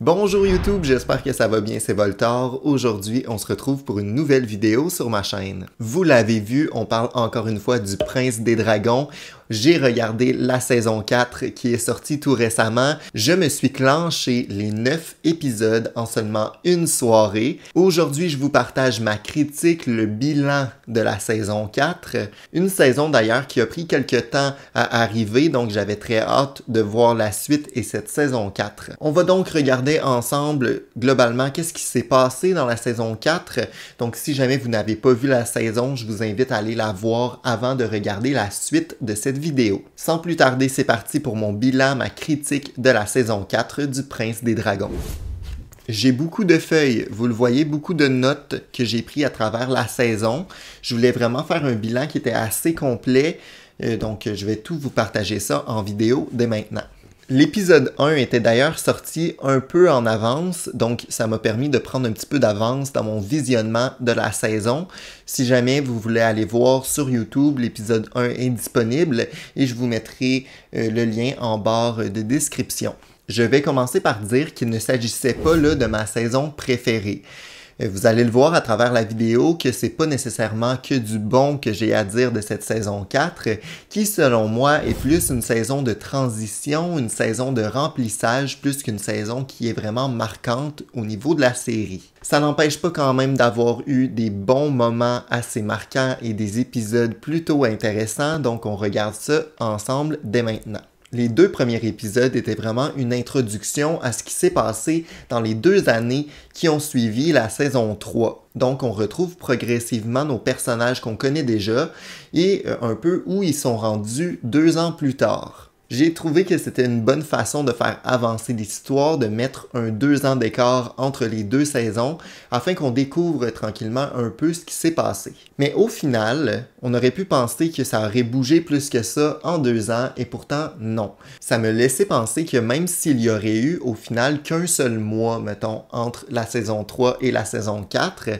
Bonjour YouTube, j'espère que ça va bien, c'est Voltor. Aujourd'hui, on se retrouve pour une nouvelle vidéo sur ma chaîne. Vous l'avez vu, on parle encore une fois du Prince des Dragons. J'ai regardé la saison 4 qui est sortie tout récemment. Je me suis clenché les 9 épisodes en seulement une soirée. Aujourd'hui, je vous partage ma critique, le bilan de la saison 4. Une saison d'ailleurs qui a pris quelques temps à arriver, donc j'avais très hâte de voir la suite et cette saison 4. On va donc regarder ensemble globalement qu'est-ce qui s'est passé dans la saison 4. Donc si jamais vous n'avez pas vu la saison, je vous invite à aller la voir avant de regarder la suite de cette vidéo. Sans plus tarder, c'est parti pour mon bilan, ma critique de la saison 4 du Prince des Dragons. J'ai beaucoup de feuilles, vous le voyez, beaucoup de notes que j'ai pris à travers la saison. Je voulais vraiment faire un bilan qui était assez complet, donc je vais tout vous partager ça en vidéo dès maintenant. L'épisode 1 était d'ailleurs sorti un peu en avance, donc ça m'a permis de prendre un petit peu d'avance dans mon visionnement de la saison. Si jamais vous voulez aller voir sur YouTube, l'épisode 1 est disponible et je vous mettrai le lien en barre de description. Je vais commencer par dire qu'il ne s'agissait pas là de ma saison préférée. Vous allez le voir à travers la vidéo que c'est pas nécessairement que du bon que j'ai à dire de cette saison 4, qui selon moi est plus une saison de transition, une saison de remplissage, plus qu'une saison qui est vraiment marquante au niveau de la série. Ça n'empêche pas quand même d'avoir eu des bons moments assez marquants et des épisodes plutôt intéressants, donc on regarde ça ensemble dès maintenant. Les deux premiers épisodes étaient vraiment une introduction à ce qui s'est passé dans les 2 années qui ont suivi la saison 3. Donc on retrouve progressivement nos personnages qu'on connaît déjà et un peu où ils sont rendus 2 ans plus tard. J'ai trouvé que c'était une bonne façon de faire avancer l'histoire, de mettre un 2 ans d'écart entre les 2 saisons, afin qu'on découvre tranquillement un peu ce qui s'est passé. Mais au final, on aurait pu penser que ça aurait bougé plus que ça en 2 ans, et pourtant non. Ça me laissait penser que même s'il y aurait eu au final qu'un seul mois, mettons, entre la saison 3 et la saison 4,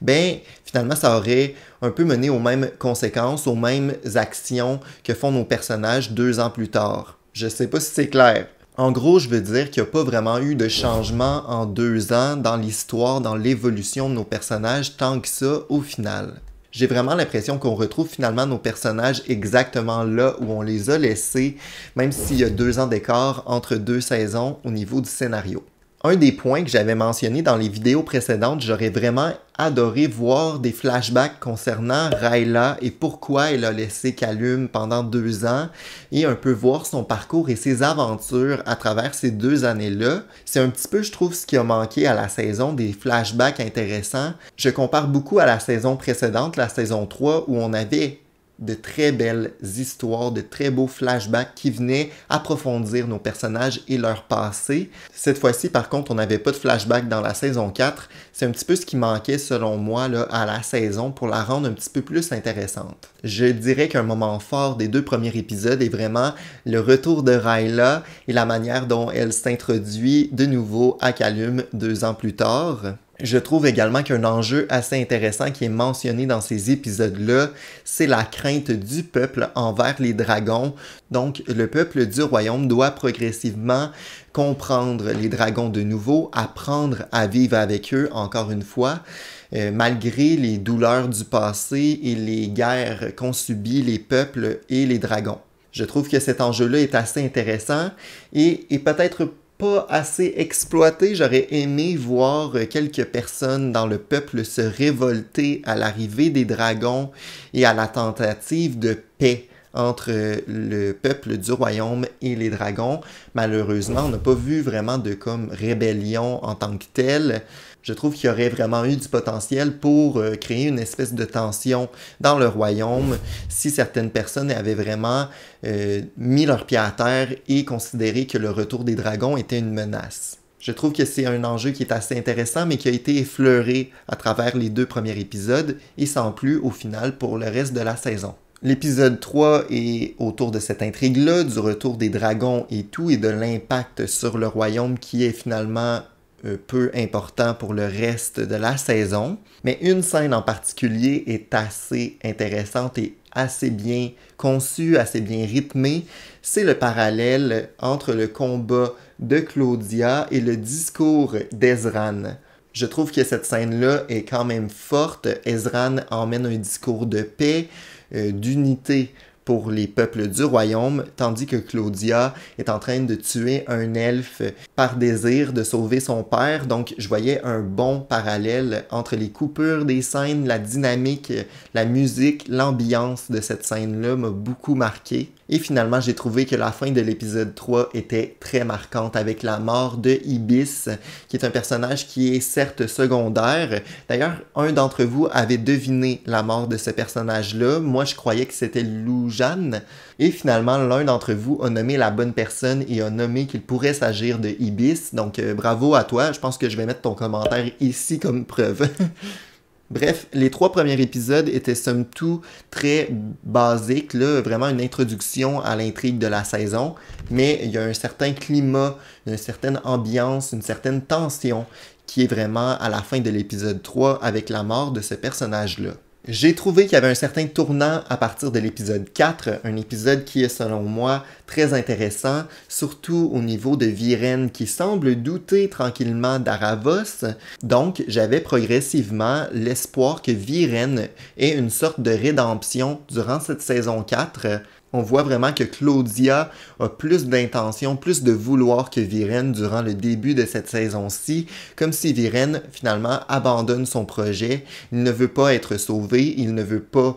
ben finalement ça aurait un peu mené aux mêmes conséquences, aux mêmes actions que font nos personnages 2 ans plus tard. Je sais pas si c'est clair. En gros, je veux dire qu'il n'y a pas vraiment eu de changement en 2 ans dans l'histoire, dans l'évolution de nos personnages, tant que ça au final. J'ai vraiment l'impression qu'on retrouve finalement nos personnages exactement là où on les a laissés, même s'il y a 2 ans d'écart entre 2 saisons au niveau du scénario. Un des points que j'avais mentionné dans les vidéos précédentes, j'aurais vraiment adoré voir des flashbacks concernant Rayla et pourquoi elle a laissé Callum pendant 2 ans et un peu voir son parcours et ses aventures à travers ces 2 années-là. C'est un petit peu, je trouve, ce qui a manqué à la saison, des flashbacks intéressants. Je compare beaucoup à la saison précédente, la saison 3, où on avait de très belles histoires, de très beaux flashbacks qui venaient approfondir nos personnages et leur passé. Cette fois-ci, par contre, on n'avait pas de flashback dans la saison 4. C'est un petit peu ce qui manquait, selon moi, là, à la saison pour la rendre un petit peu plus intéressante. Je dirais qu'un moment fort des 2 premiers épisodes est vraiment le retour de Rayla et la manière dont elle s'introduit de nouveau à Callum 2 ans plus tard. Je trouve également qu'un enjeu assez intéressant qui est mentionné dans ces épisodes-là, c'est la crainte du peuple envers les dragons. Donc, le peuple du royaume doit progressivement comprendre les dragons de nouveau, apprendre à vivre avec eux, encore une fois, malgré les douleurs du passé et les guerres qu'ont subies les peuples et les dragons. Je trouve que cet enjeu-là est assez intéressant et peut-être pas assez exploité. J'aurais aimé voir quelques personnes dans le peuple se révolter à l'arrivée des dragons et à la tentative de paix entre le peuple du royaume et les dragons. Malheureusement, on n'a pas vu vraiment de comme rébellion en tant que telle. Je trouve qu'il y aurait vraiment eu du potentiel pour créer une espèce de tension dans le royaume si certaines personnes avaient vraiment mis leur pied à terre et considéré que le retour des dragons était une menace. Je trouve que c'est un enjeu qui est assez intéressant, mais qui a été effleuré à travers les 2 premiers épisodes et sans plus au final pour le reste de la saison. L'épisode 3 est autour de cette intrigue-là, du retour des dragons et tout, et de l'impact sur le royaume qui est finalement peu important pour le reste de la saison. Mais une scène en particulier est assez intéressante et assez bien conçue, assez bien rythmée. C'est le parallèle entre le combat de Claudia et le discours d'Ezran. Je trouve que cette scène-là est quand même forte. Ezran emmène un discours de paix, d'unité pour les peuples du royaume, tandis que Claudia est en train de tuer un elfe par désir de sauver son père. Donc, je voyais un bon parallèle entre les coupures des scènes, la dynamique, la musique, l'ambiance de cette scène-là m'a beaucoup marqué. Et finalement, j'ai trouvé que la fin de l'épisode 3 était très marquante avec la mort de Ibis, qui est un personnage qui est certes secondaire. D'ailleurs, un d'entre vous avait deviné la mort de ce personnage-là. Moi, je croyais que c'était Lujane. Et finalement, l'un d'entre vous a nommé la bonne personne et a nommé qu'il pourrait s'agir de Ibis. Donc, bravo à toi. Je pense que je vais mettre ton commentaire ici comme preuve. Bref, les 3 premiers épisodes étaient somme toute très basiques, là, vraiment une introduction à l'intrigue de la saison, mais il y a un certain climat, une certaine ambiance, une certaine tension qui est vraiment à la fin de l'épisode 3 avec la mort de ce personnage-là. J'ai trouvé qu'il y avait un certain tournant à partir de l'épisode 4, un épisode qui est selon moi très intéressant, surtout au niveau de Viren qui semble douter tranquillement d'Aravos. Donc j'avais progressivement l'espoir que Viren ait une sorte de rédemption durant cette saison 4. On voit vraiment que Claudia a plus d'intention, plus de vouloir que Viren durant le début de cette saison-ci, comme si Viren finalement abandonne son projet. Il ne veut pas être sauvé, il ne veut pas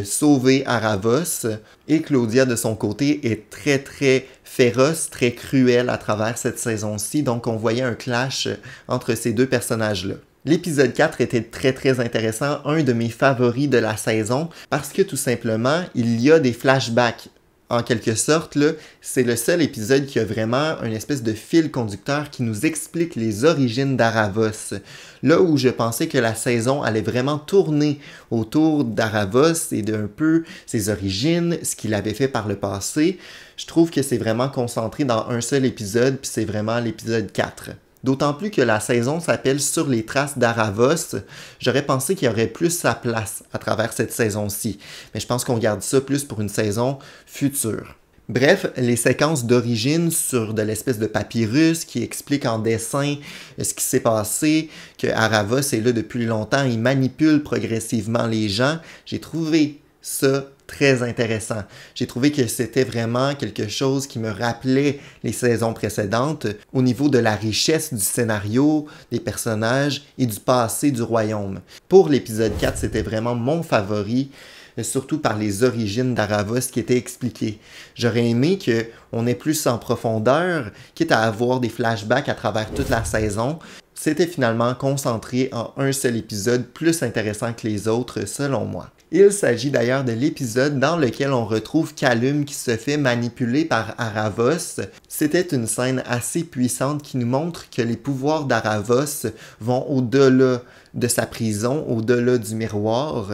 sauver Aravos. Et Claudia de son côté est très très féroce, très cruelle à travers cette saison-ci, donc on voyait un clash entre ces deux personnages-là. L'épisode 4 était très très intéressant, un de mes favoris de la saison, parce que tout simplement, il y a des flashbacks. En quelque sorte, là, c'est le seul épisode qui a vraiment une espèce de fil conducteur qui nous explique les origines d'Aravos. Là où je pensais que la saison allait vraiment tourner autour d'Aravos et d'un peu ses origines, ce qu'il avait fait par le passé, je trouve que c'est vraiment concentré dans un seul épisode, puis c'est vraiment l'épisode 4. D'autant plus que la saison s'appelle Sur les traces d'Aravos, j'aurais pensé qu'il y aurait plus sa place à travers cette saison-ci, mais je pense qu'on garde ça plus pour une saison future. Bref, les séquences d'origine sur de l'espèce de papyrus qui expliquent en dessin ce qui s'est passé, que Aravos est là depuis longtemps, il manipule progressivement les gens, j'ai trouvé ça très intéressant. J'ai trouvé que c'était vraiment quelque chose qui me rappelait les saisons précédentes au niveau de la richesse du scénario, des personnages et du passé du royaume. Pour l'épisode 4, c'était vraiment mon favori, surtout par les origines d'Aravos qui étaient expliquées. J'aurais aimé qu'on ait plus en profondeur, quitte à avoir des flashbacks à travers toute la saison. C'était finalement concentré en un seul épisode plus intéressant que les autres, selon moi. Il s'agit d'ailleurs de l'épisode dans lequel on retrouve Callum qui se fait manipuler par Aravos. C'était une scène assez puissante qui nous montre que les pouvoirs d'Aravos vont au-delà de sa prison, au-delà du miroir.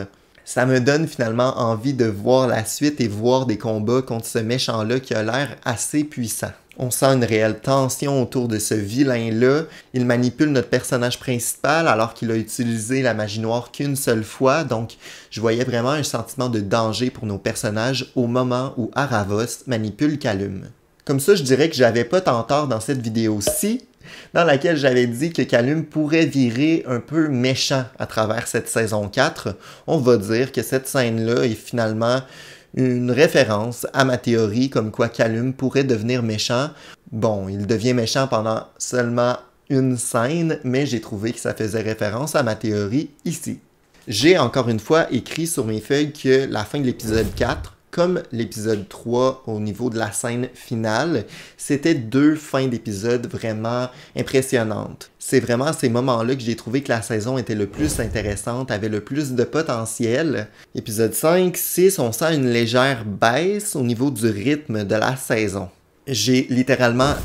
Ça me donne finalement envie de voir la suite et voir des combats contre ce méchant-là qui a l'air assez puissant. On sent une réelle tension autour de ce vilain-là. Il manipule notre personnage principal alors qu'il a utilisé la magie noire qu'une seule fois. Donc, je voyais vraiment un sentiment de danger pour nos personnages au moment où Aravos manipule Callum. Comme ça, je dirais que j'avais pas tant tort dans cette vidéo-ci, dans laquelle j'avais dit que Callum pourrait virer un peu méchant à travers cette saison 4. On va dire que cette scène-là est finalement une référence à ma théorie comme quoi Callum pourrait devenir méchant. Bon, il devient méchant pendant seulement une scène, mais j'ai trouvé que ça faisait référence à ma théorie ici. J'ai encore une fois écrit sur mes feuilles que la fin de l'épisode 4, comme l'épisode 3 au niveau de la scène finale, c'était 2 fins d'épisode vraiment impressionnantes. C'est vraiment à ces moments-là que j'ai trouvé que la saison était le plus intéressante, avait le plus de potentiel. Épisode 5, 6, on sent une légère baisse au niveau du rythme de la saison. J'ai littéralement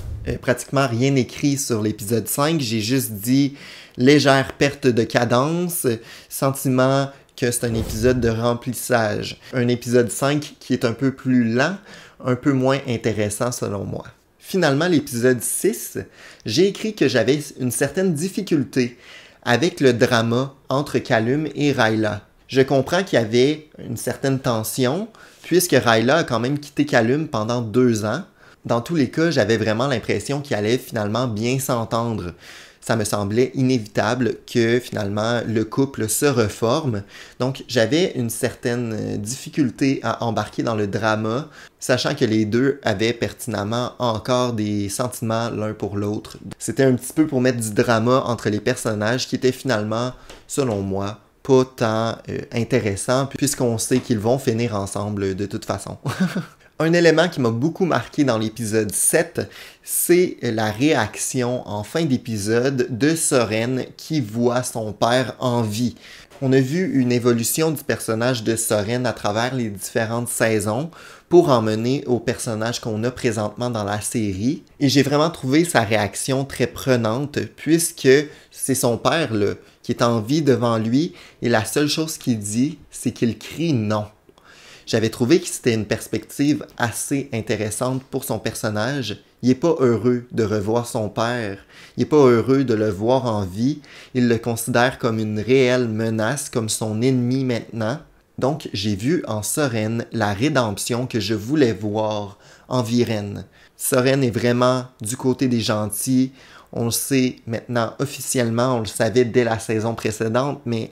pratiquement rien écrit sur l'épisode 5, j'ai juste dit légère perte de cadence, sentiment que c'est un épisode de remplissage. Un épisode 5 qui est un peu plus lent, un peu moins intéressant selon moi. Finalement, l'épisode 6, j'ai écrit que j'avais une certaine difficulté avec le drama entre Callum et Rayla. Je comprends qu'il y avait une certaine tension, puisque Rayla a quand même quitté Callum pendant 2 ans. Dans tous les cas, j'avais vraiment l'impression qu'ils allaient finalement bien s'entendre. Ça me semblait inévitable que finalement le couple se reforme. Donc j'avais une certaine difficulté à embarquer dans le drama, sachant que les deux avaient pertinemment encore des sentiments l'un pour l'autre. C'était un petit peu pour mettre du drama entre les personnages qui étaient finalement, selon moi, pas tant intéressant, puisqu'on sait qu'ils vont finir ensemble de toute façon. Un élément qui m'a beaucoup marqué dans l'épisode 7, c'est la réaction en fin d'épisode de Soren qui voit son père en vie. On a vu une évolution du personnage de Soren à travers les différentes saisons pour en mener au personnage qu'on a présentement dans la série. Et j'ai vraiment trouvé sa réaction très prenante puisque c'est son père là, qui est en vie devant lui et la seule chose qu'il dit, c'est qu'il crie non. J'avais trouvé que c'était une perspective assez intéressante pour son personnage. Il n'est pas heureux de revoir son père. Il n'est pas heureux de le voir en vie. Il le considère comme une réelle menace, comme son ennemi maintenant. Donc, j'ai vu en Soren la rédemption que je voulais voir en Viren. Soren est vraiment du côté des gentils. On le sait maintenant officiellement, on le savait dès la saison précédente, mais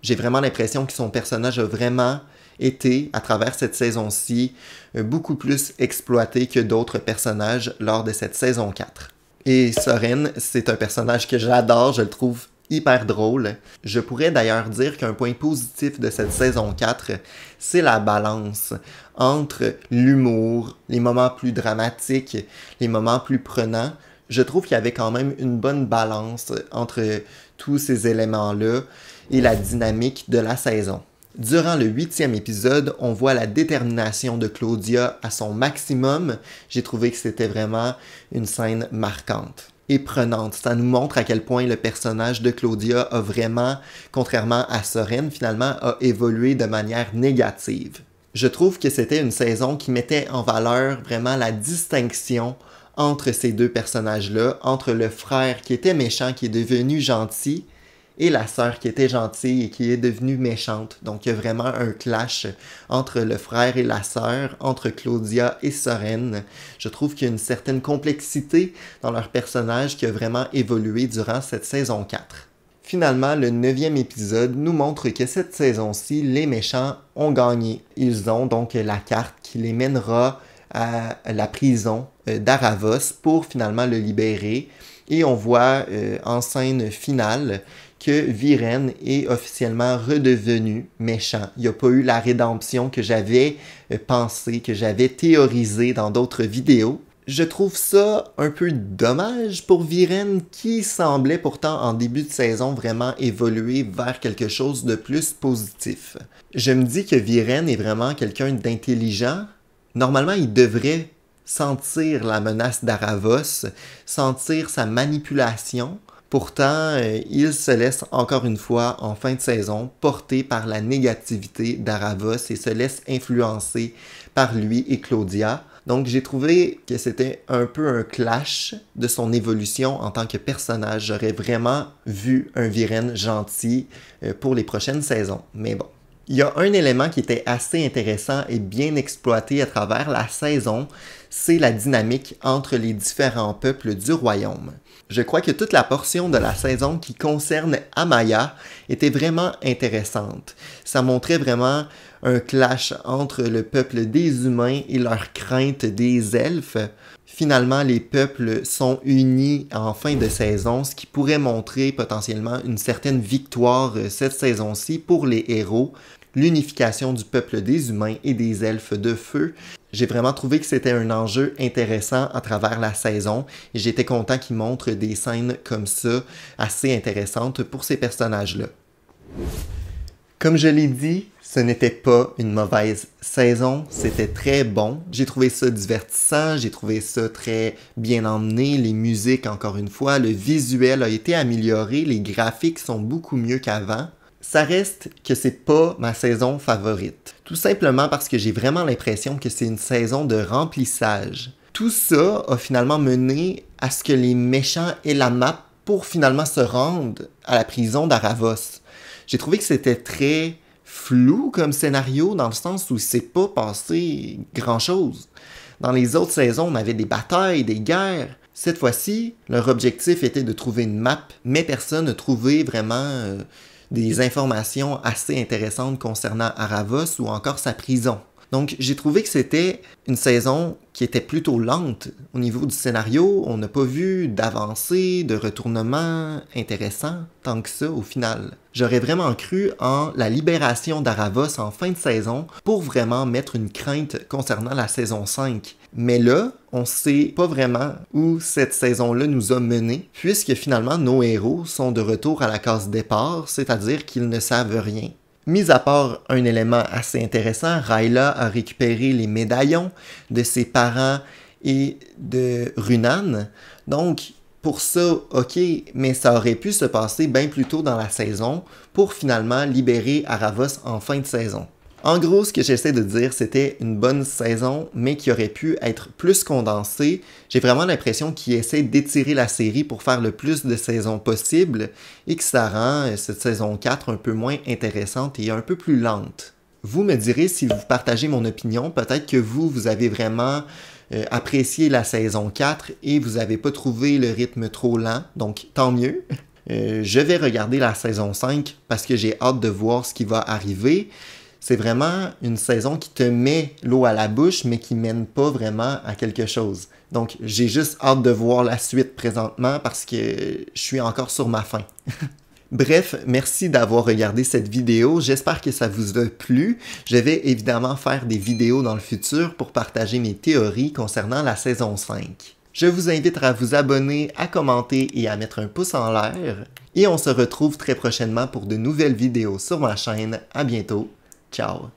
j'ai vraiment l'impression que son personnage a vraiment été, à travers cette saison-ci, beaucoup plus exploité que d'autres personnages lors de cette saison 4. Et Soren, c'est un personnage que j'adore, je le trouve hyper drôle. Je pourrais d'ailleurs dire qu'un point positif de cette saison 4, c'est la balance entre l'humour, les moments plus dramatiques, les moments plus prenants. Je trouve qu'il y avait quand même une bonne balance entre tous ces éléments-là et la dynamique de la saison. Durant le 8e épisode, on voit la détermination de Claudia à son maximum. J'ai trouvé que c'était vraiment une scène marquante et prenante. Ça nous montre à quel point le personnage de Claudia a vraiment, contrairement à Soren, finalement, a évolué de manière négative. Je trouve que c'était une saison qui mettait en valeur vraiment la distinction entre ces deux personnages-là, entre le frère qui était méchant, qui est devenu gentil, et la sœur qui était gentille et qui est devenue méchante. Donc, il y a vraiment un clash entre le frère et la sœur, entre Claudia et Soren. Je trouve qu'il y a une certaine complexité dans leur personnage qui a vraiment évolué durant cette saison 4. Finalement, le 9e épisode nous montre que cette saison-ci, les méchants ont gagné. Ils ont donc la carte qui les mènera à la prison d'Aravos pour finalement le libérer. Et on voit en scène finale que Viren est officiellement redevenu méchant. Il n'y a pas eu la rédemption que j'avais pensé, que j'avais théorisé dans d'autres vidéos. Je trouve ça un peu dommage pour Viren qui semblait pourtant en début de saison vraiment évoluer vers quelque chose de plus positif. Je me dis que Viren est vraiment quelqu'un d'intelligent. Normalement, il devrait sentir la menace d'Aravos, sentir sa manipulation. Pourtant, il se laisse encore une fois, en fin de saison, porter par la négativité d'Aravos et se laisse influencer par lui et Claudia. Donc, j'ai trouvé que c'était un peu un clash de son évolution en tant que personnage. J'aurais vraiment vu un Viren gentil pour les prochaines saisons. Mais bon. Il y a un élément qui était assez intéressant et bien exploité à travers la saison, c'est la dynamique entre les différents peuples du royaume. Je crois que toute la portion de la saison qui concerne Amaya était vraiment intéressante. Ça montrait vraiment un clash entre le peuple des humains et leur crainte des elfes. Finalement, les peuples sont unis en fin de saison, ce qui pourrait montrer potentiellement une certaine victoire cette saison-ci pour les héros. L'unification du peuple des humains et des elfes de feu. J'ai vraiment trouvé que c'était un enjeu intéressant à travers la saison et j'étais content qu'ils montrent des scènes comme ça assez intéressantes pour ces personnages-là. Comme je l'ai dit, ce n'était pas une mauvaise saison, c'était très bon. J'ai trouvé ça divertissant, j'ai trouvé ça très bien emmené, les musiques encore une fois, le visuel a été amélioré, les graphiques sont beaucoup mieux qu'avant. Ça reste que c'est pas ma saison favorite. Tout simplement parce que j'ai vraiment l'impression que c'est une saison de remplissage. Tout ça a finalement mené à ce que les méchants aient la map pour finalement se rendre à la prison d'Aravos. J'ai trouvé que c'était très flou comme scénario dans le sens où il s'est pas passé grand-chose. Dans les autres saisons, on avait des batailles, des guerres. Cette fois-ci, leur objectif était de trouver une map, mais personne n'a trouvé vraiment des informations assez intéressantes concernant Aravos ou encore sa prison. Donc, j'ai trouvé que c'était une saison qui était plutôt lente au niveau du scénario. On n'a pas vu d'avancée, de retournement intéressant tant que ça au final. J'aurais vraiment cru en la libération d'Aravos en fin de saison pour vraiment mettre une crainte concernant la saison 5. Mais là, on sait pas vraiment où cette saison-là nous a menés, puisque finalement nos héros sont de retour à la case départ, c'est-à-dire qu'ils ne savent rien. Mis à part un élément assez intéressant, Rayla a récupéré les médaillons de ses parents et de Runan. Donc, pour ça, ok, mais ça aurait pu se passer bien plus tôt dans la saison pour finalement libérer Aravos en fin de saison. En gros, ce que j'essaie de dire, c'était une bonne saison, mais qui aurait pu être plus condensée. J'ai vraiment l'impression qu'ils essaient d'étirer la série pour faire le plus de saisons possible et que ça rend cette saison 4 un peu moins intéressante et un peu plus lente. Vous me direz si vous partagez mon opinion, peut-être que vous avez vraiment apprécié la saison 4 et vous n'avez pas trouvé le rythme trop lent, donc tant mieux. Je vais regarder la saison 5 parce que j'ai hâte de voir ce qui va arriver. C'est vraiment une saison qui te met l'eau à la bouche, mais qui mène pas vraiment à quelque chose. Donc, j'ai juste hâte de voir la suite présentement parce que je suis encore sur ma faim. Bref, merci d'avoir regardé cette vidéo. J'espère que ça vous a plu. Je vais évidemment faire des vidéos dans le futur pour partager mes théories concernant la saison 5. Je vous invite à vous abonner, à commenter et à mettre un pouce en l'air. Et on se retrouve très prochainement pour de nouvelles vidéos sur ma chaîne. À bientôt. Ciao!